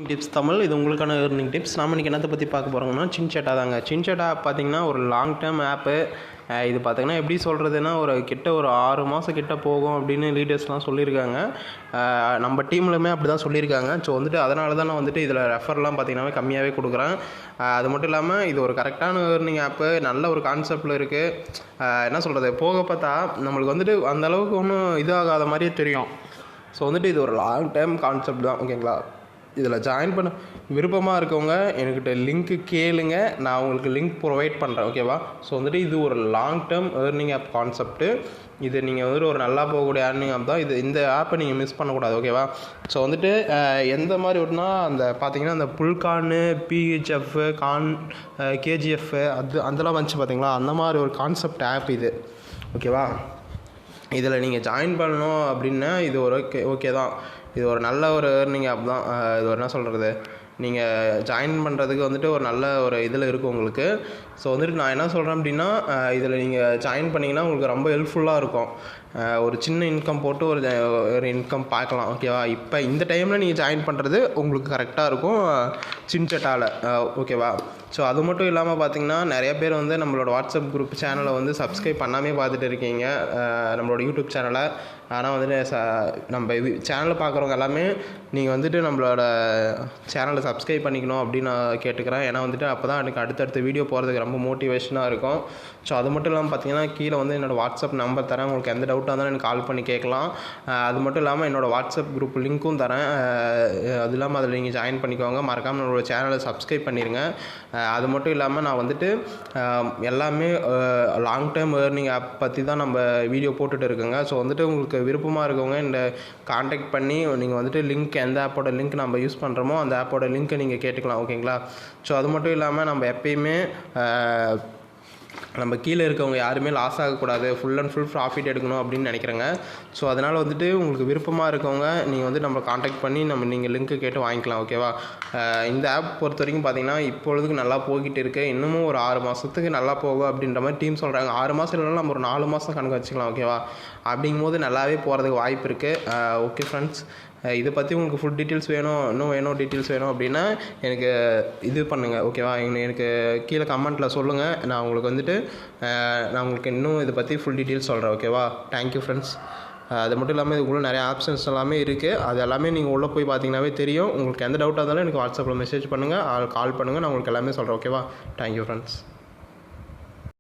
Tips Tamil. இது உங்களுக்கான earning tips. நாம் இன்றைக்கி என்னத்தை பற்றி பார்க்க போகிறோங்கன்னா சின்சேட்டா தாங்க. சின்சேட்டா ஆப் பார்த்திங்கன்னா ஒரு லாங் டேர்ம் ஆப்பு. இது பார்த்திங்கன்னா எப்படி சொல்கிறதுனா ஒரு 6 மாதம் கிட்ட போகும் அப்படின்னு லீடர்ஸ்லாம் சொல்லியிருக்காங்க. நம்ம டீம்லையுமே அப்படி தான் சொல்லியிருக்காங்க. ஸோ அதனால தான் நான் இதில் ரெஃபர்லாம் பார்த்திங்கன்னா கம்மியாகவே கொடுக்குறேன். அது மட்டும் இல்லாமல் இது ஒரு கரெக்டான ஏர்னிங் ஆப்பு. நல்ல ஒரு கான்செப்டில் இருக்குது. என்ன சொல்கிறது, போக பார்த்தா நம்மளுக்கு அந்தளவுக்கு ஒன்றும் இதாகாத மாதிரியே தெரியும். ஸோ இது ஒரு லாங் டேர்ம் கான்செப்ட் தான். ஓகேங்களா, இதில் ஜாயின் பண்ண விருப்பமாக இருக்கவங்க என்கிட்ட லிங்க்கு கேளுங்க, நான் உங்களுக்கு லிங்க் ப்ரொவைட் பண்ணுறேன். ஓகேவா. ஸோ இது ஒரு long term earning of concept. இது நீங்கள் ஒரு நல்லா போகக்கூடிய ஏர்னிங் ஆப் தான். இந்த ஆப்பை நீங்கள் மிஸ் பண்ணக்கூடாது. ஓகேவா. ஸோ எந்த மாதிரி ஒருனா அந்த பார்த்தீங்கன்னா அந்த புல்கான்னு பிஹெச்எஃப் கேஜிஎஃப் அதெல்லாம் வந்துச்சு பார்த்தீங்களா, அந்த மாதிரி ஒரு கான்செப்ட் ஆப் இது. ஓகேவா. இதில் நீங்கள் ஜாயின் பண்ணணும் அப்படின்னா இது ஒரு ஓகே தான். இது ஒரு நல்ல ஒரு ஏர்னிங் ஆப் தான். இது என்ன சொல்கிறது, நீங்கள் ஜாயின் பண்ணுறதுக்கு ஒரு நல்ல ஒரு இதில் இருக்கும் உங்களுக்கு. ஸோ நான் என்ன சொல்கிறேன் அப்படின்னா, இதில் நீங்கள் ஜாயின் பண்ணிங்கன்னா உங்களுக்கு ரொம்ப ஹெல்ப்ஃபுல்லாக இருக்கும். ஒரு சின்ன இன்கம் போட்டு ஒரு இன்கம் பார்க்கலாம். ஓகேவா. இப்போ இந்த டைமில் நீங்கள் ஜாயின் பண்ணுறது உங்களுக்கு கரெக்டாக இருக்கும் சின்சேட்டாவில். ஓகேவா. ஸோ அது மட்டும் இல்லாமல் பார்த்தீங்கன்னா நிறைய பேர் நம்மளோட வாட்ஸ்அப் குரூப் சேனலை சப்ஸ்கிரைப் பண்ணாமே பார்த்துட்டு இருக்கீங்க, நம்மளோட யூடியூப் சேனலை. ஆனால் நம்ம இது சேனலை பார்க்குறவங்க எல்லாமே நீங்கள் நம்மளோட சேனலை சப்ஸ்கிரைப் பண்ணிக்கணும் அப்படின்னு நான் கேட்டுக்கிறேன். ஏன்னா அப்போ தான் எனக்கு அடுத்தடுத்த வீடியோ போகிறதுக்கு ரொம்ப மோட்டிவேஷனாக இருக்கும். ஸோ அது மட்டும் இல்லாமல் பார்த்தீங்கன்னா கீழே என்னோடய வாட்ஸ்அப் நம்பர் தரேன். உங்களுக்கு எந்த டவுட்டாக இருந்தாலும் எனக்கு கால் பண்ணி கேட்கலாம். அது மட்டும் இல்லாமல் என்னோடய வாட்ஸ்அப் குரூப் லிங்க்கும் தரேன். அது இல்லாமல் அதில் நீங்கள் ஜாயின் பண்ணிக்கோங்க. மறக்காமல் என்னோடய சேனலை சப்ஸ்கிரைப் பண்ணிடுங்க. அது மட்டும் இல்லாமல் நான் எல்லாமே லாங் டேர்ம் ஏர்னிங் ஆப் பற்றி தான் நம்ம வீடியோ போட்டுட்டு இருக்கோங்க. ஸோ உங்களுக்கு விருப்பமாக இருக்கவங்க இந்த கான்டாக்ட் பண்ணி நீங்கள் லிங்க் எந்த ஆப்போட லிங்க் நம்ம யூஸ் பண்ணுறோமோ அந்த ஆப்போட லிங்க்கை நீங்கள் கேட்டுக்கலாம். ஓகேங்களா. ஸோ அது மட்டும் இல்லாமல் நம்ம எப்பயுமே நம்ம கீழே இருக்கவங்க யாருமே லாஸ் ஆகக்கூடாது, ஃபுல் அண்ட் ஃபுல் ப்ராஃபிட் எடுக்கணும் அப்படின்னு நினைக்கிறேங்க. ஸோ அதனால் உங்களுக்கு விருப்பமாக இருக்கவங்க நீங்கள் நம்ம காண்டாக்ட் பண்ணி நீங்கள் லிங்க்கு கேட்டு வாங்கிக்கலாம். ஓகேவா. இந்த ஆப் பொறுத்த வரைக்கும் பார்த்தீங்கன்னா இப்பொழுதுக்கு நல்லா போய்கிட்டு இருக்குது. இன்னமும் ஒரு 6 மாதத்துக்கு நல்லா போகும் அப்படின்ற மாதிரி டீம் சொல்கிறாங்க. 6 மாதம் இல்லைனா நம்ம ஒரு 4 மாதம் கணக்கு வச்சுக்கலாம். ஓகேவா. அப்படிங்கும்போது நல்லாவே போகிறதுக்கு வாய்ப்பு இருக்குது. ஓகே ஃப்ரெண்ட்ஸ், இதை பற்றி உங்களுக்கு ஃபுல் டீட்டெயில்ஸ் இன்னும் டீட்டெயில்ஸ் வேணும் அப்படின்னா எனக்கு இது பண்ணுங்கள். ஓகேவா. எனக்கு கீழே கமெண்ட்டில் சொல்லுங்கள். நான் உங்களுக்கு நான் உங்களுக்கு இன்னும் இதை பற்றி ஃபுல் டீட்டெயில்ஸ் சொல்கிறேன். ஓகேவா. Thank you friends. அது மட்டும் இல்லாமல் இதுக்குள்ளே நிறைய ஆப்ஷன்ஸ் எல்லாமே இருக்குது. அது எல்லாமே நீங்கள் உள்ளே போய் பார்த்தீங்கன்னாவே தெரியும். உங்களுக்கு எந்த டவுட்டாக இருந்தாலும் எனக்கு வாட்ஸ்அப்பில் மெசேஜ் பண்ணுங்கள், கால் பண்ணுங்கள். நான் உங்களுக்கு எல்லாமே சொல்கிறேன். ஓகேவா. Thank you friends.